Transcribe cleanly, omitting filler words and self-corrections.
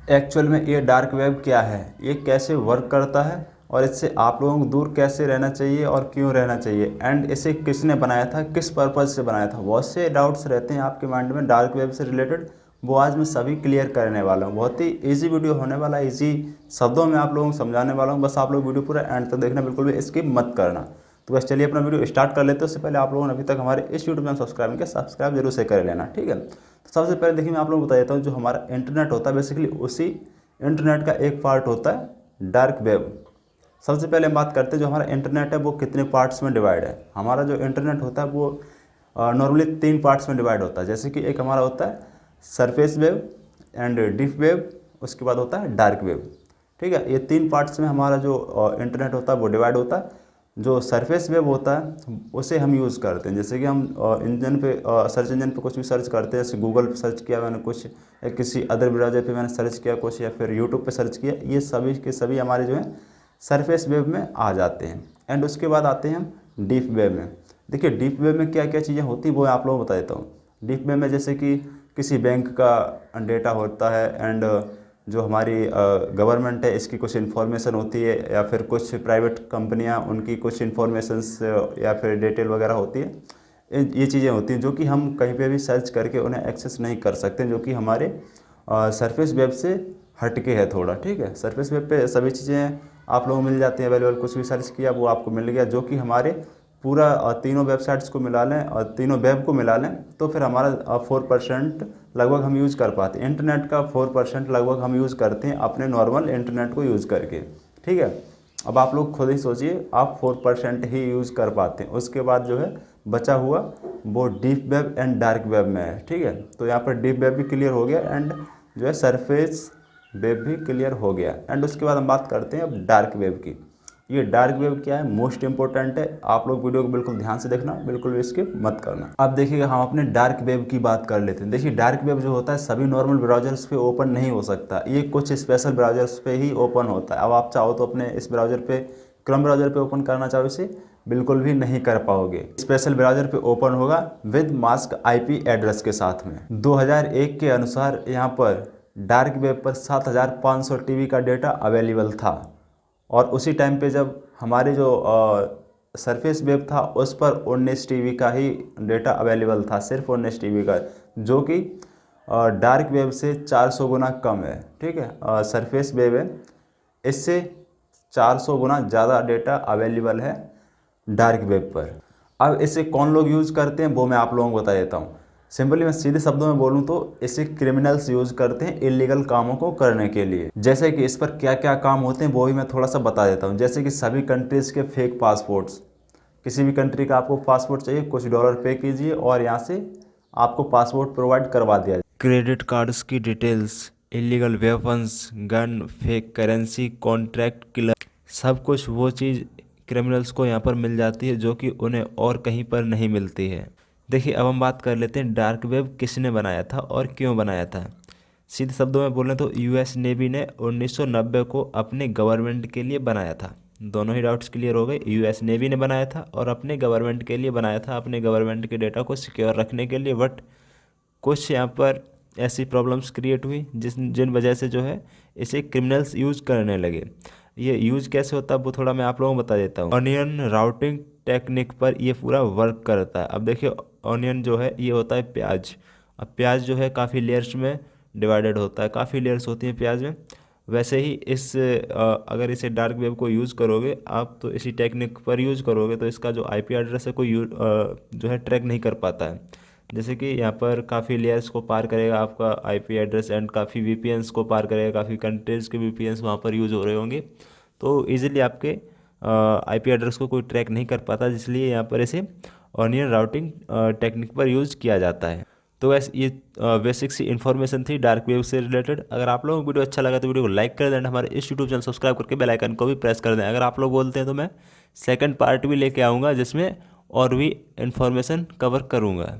Actual में ये dark web क्या है, ये कैसे वर्क करता है और इससे आप लोगों को दूर कैसे रहना चाहिए और क्यों रहना चाहिए, एंड इसे किसने बनाया था, किस पर्पज़ से बनाया था। बहुत से डाउट्स रहते हैं आपके माइंड में डार्क वेब से रिलेटेड, वो आज मैं सभी क्लियर करने वाला हूँ। बहुत ही इजी वीडियो होने वाला है, इजी शब्दों में आप लोगों को समझाने वाला हूँ। बस आप लोग वीडियो पूरा एंड तक देखना, बिल्कुल भी स्किप मत करना। तो बस चलिए अपना वीडियो स्टार्ट कर लेते हैं। उससे पहले आप लोगों ने अभी तक हमारे इस यूट्यूब चैनल सब्सक्राइब नहीं किया, सब्सक्राइब जरूर से कर लेना, ठीक है। तो सबसे पहले देखिए मैं आप लोगों को बता देता हूँ, जो हमारा इंटरनेट होता है बेसिकली उसी इंटरनेट का एक पार्ट होता है डार्क वेब। सबसे पहले हम बात करते हैं जो हमारा इंटरनेट है वो कितने पार्ट्स में डिवाइड है। हमारा जो इंटरनेट होता है वो नॉर्मली 3 पार्ट्स में डिवाइड होता है। जैसे कि एक हमारा होता है surface web and deep web, उसके बाद होता है डार्क वेब, ठीक है। ये 3 पार्ट्स में हमारा जो इंटरनेट होता है वो डिवाइड होता है। जो सरफेस वेब होता है उसे हम यूज़ करते हैं, जैसे कि हम इंजन पे सर्च इंजन पे कुछ भी सर्च करते हैं, जैसे गूगल पे सर्च किया मैंने कुछ, या किसी अदर ब्राउज़र पे मैंने सर्च किया कुछ, या फिर यूट्यूब पे सर्च किया, ये सभी के सभी हमारे जो है सरफेस वेब में आ जाते हैं। एंड उसके बाद आते हैं हम डीप वेब में। देखिए डीप वेब में क्या क्या चीज़ें होती हैं वो आप लोगों को बता देता हूँ। डीप वेब में जैसे कि किसी बैंक का डेटा होता है, एंड जो हमारी गवर्नमेंट है इसकी कुछ इन्फॉर्मेशन होती है, या फिर कुछ प्राइवेट कंपनियां उनकी कुछ इन्फॉर्मेशंस या फिर डिटेल वगैरह होती है। ये चीज़ें होती हैं जो कि हम कहीं पे भी सर्च करके उन्हें एक्सेस नहीं कर सकते, जो कि हमारे सरफेस वेब से हटके है थोड़ा, ठीक है। सरफेस वेब पे सभी चीज़ें आप लोगों को मिल जाती हैं अवेलेबल, कुछ भी सर्च किया वो आपको मिल गया, जो कि हमारे पूरा तीनों वेबसाइट्स को मिला लें और तीनों वेब को मिला लें तो फिर हमारा 4% लगभग हम यूज़ कर पाते हैं। इंटरनेट का 4% लगभग हम यूज़ करते हैं अपने नॉर्मल इंटरनेट को यूज़ करके, ठीक है। अब आप लोग खुद ही सोचिए, आप 4% ही यूज़ कर पाते हैं, उसके बाद जो है बचा हुआ वो deep web and dark web में है, ठीक है। तो यहाँ पर डीप वेब भी क्लियर हो गया एंड जो है सरफेस वेब भी क्लियर हो गया। एंड उसके बाद हम बात करते हैं अब डार्क वेब की। ये डार्क वेब क्या है, मोस्ट इंपॉर्टेंट है, आप लोग वीडियो को बिल्कुल ध्यान से देखना, बिल्कुल भी स्किप मत करना। अब देखिएगा हम अपने डार्क वेब की बात कर लेते हैं। देखिए डार्क वेब जो होता है सभी नॉर्मल ब्राउजर्स पे ओपन नहीं हो सकता, ये कुछ स्पेशल ब्राउजर्स पे ही ओपन होता है। अब आप चाहो तो अपने इस ब्राउजर पे, क्रोम ब्राउजर पे ओपन करना चाहो इसे, बिल्कुल भी नहीं कर पाओगे। स्पेशल ब्राउजर पे ओपन होगा विद मास्क IP एड्रेस के साथ में। 2001 के अनुसार यहाँ पर डार्क वेब पर 7500 TB का डेटा अवेलेबल था, और उसी टाइम पे जब हमारे जो सरफेस वेब था उस पर 19 TB का ही डेटा अवेलेबल था, सिर्फ 19 TB का, जो कि डार्क वेब से 400 गुना कम है, ठीक है। सरफेस वेब है, इससे 400 गुना ज़्यादा डेटा अवेलेबल है डार्क वेब पर। अब इसे कौन लोग यूज़ करते हैं वो मैं आप लोगों को बता देता हूँ। सिंपली मैं सीधे शब्दों में बोलूँ तो इसे क्रिमिनल्स यूज़ करते हैं इलीगल कामों को करने के लिए। जैसे कि इस पर क्या क्या काम होते हैं वो भी मैं थोड़ा सा बता देता हूँ। जैसे कि सभी कंट्रीज़ के फेक पासपोर्ट्स, किसी भी कंट्री का आपको पासपोर्ट चाहिए, कुछ डॉलर पे कीजिए और यहाँ से आपको पासपोर्ट प्रोवाइड करवा दिया जाए। क्रेडिट कार्ड्स की details, illegal weapons, gun, fake currency, contract killer, सब कुछ वो चीज़ क्रिमिनल्स को यहाँ पर मिल जाती है जो कि उन्हें और कहीं पर नहीं मिलती है। देखिए अब हम बात कर लेते हैं डार्क वेब किसने बनाया था और क्यों बनाया था। सीधे शब्दों में बोलें तो US नेवी ने 1990 को अपने गवर्नमेंट के लिए बनाया था। दोनों ही डाउट्स क्लियर हो गए। US नेवी ने बनाया था और अपने गवर्नमेंट के लिए बनाया था, अपने गवर्नमेंट के डेटा को सिक्योर रखने के लिए। बट कुछ यहाँ पर ऐसी प्रॉब्लम्स क्रिएट हुई जिन वजह से जो है इसे क्रिमिनल्स यूज़ करने लगे। ये यूज़ कैसे होता है वो थोड़ा मैं आप लोगों को बता देता हूँ। ऑनियन राउटिंग टेक्निक पर ये पूरा वर्क करता है। अब देखिए ऑनियन जो है ये होता है प्याज। अब प्याज जो है काफ़ी लेयर्स में डिवाइडेड होता है, काफ़ी लेयर्स होती हैं प्याज में। वैसे ही अगर इसे डार्क वेब को यूज़ करोगे आप, तो इसी टेक्निक पर यूज़ करोगे तो इसका जो IP एड्रेस है कोई जो है ट्रैक नहीं कर पाता है। जैसे कि यहाँ पर काफ़ी लेयर्स को पार करेगा आपका IP एड्रेस, एंड काफ़ी VPNs को पार करेगा, काफ़ी कंट्रीज़ के VPNs वहाँ पर यूज़ हो रहे होंगे, तो ईजिली आपके IP एड्रेस को कोई ट्रैक नहीं कर पाता, इसलिए यहाँ पर इसे ऑनियन राउटिंग टेक्निक पर यूज़ किया जाता है। तो वैसे ये बेसिक सी इन्फॉर्मेशन थी डार्क वेब से रिलेटेड। अगर आप लोगों को वीडियो अच्छा लगा तो वीडियो को लाइक कर देना, हमारे इस यूट्यूब चैनल सब्सक्राइब करके बेल आइकन को भी प्रेस कर दें। अगर आप लोग बोलते हैं तो मैं सेकंड पार्ट भी लेके आऊँगा जिसमें और भी इन्फॉर्मेशन कवर करूँगा।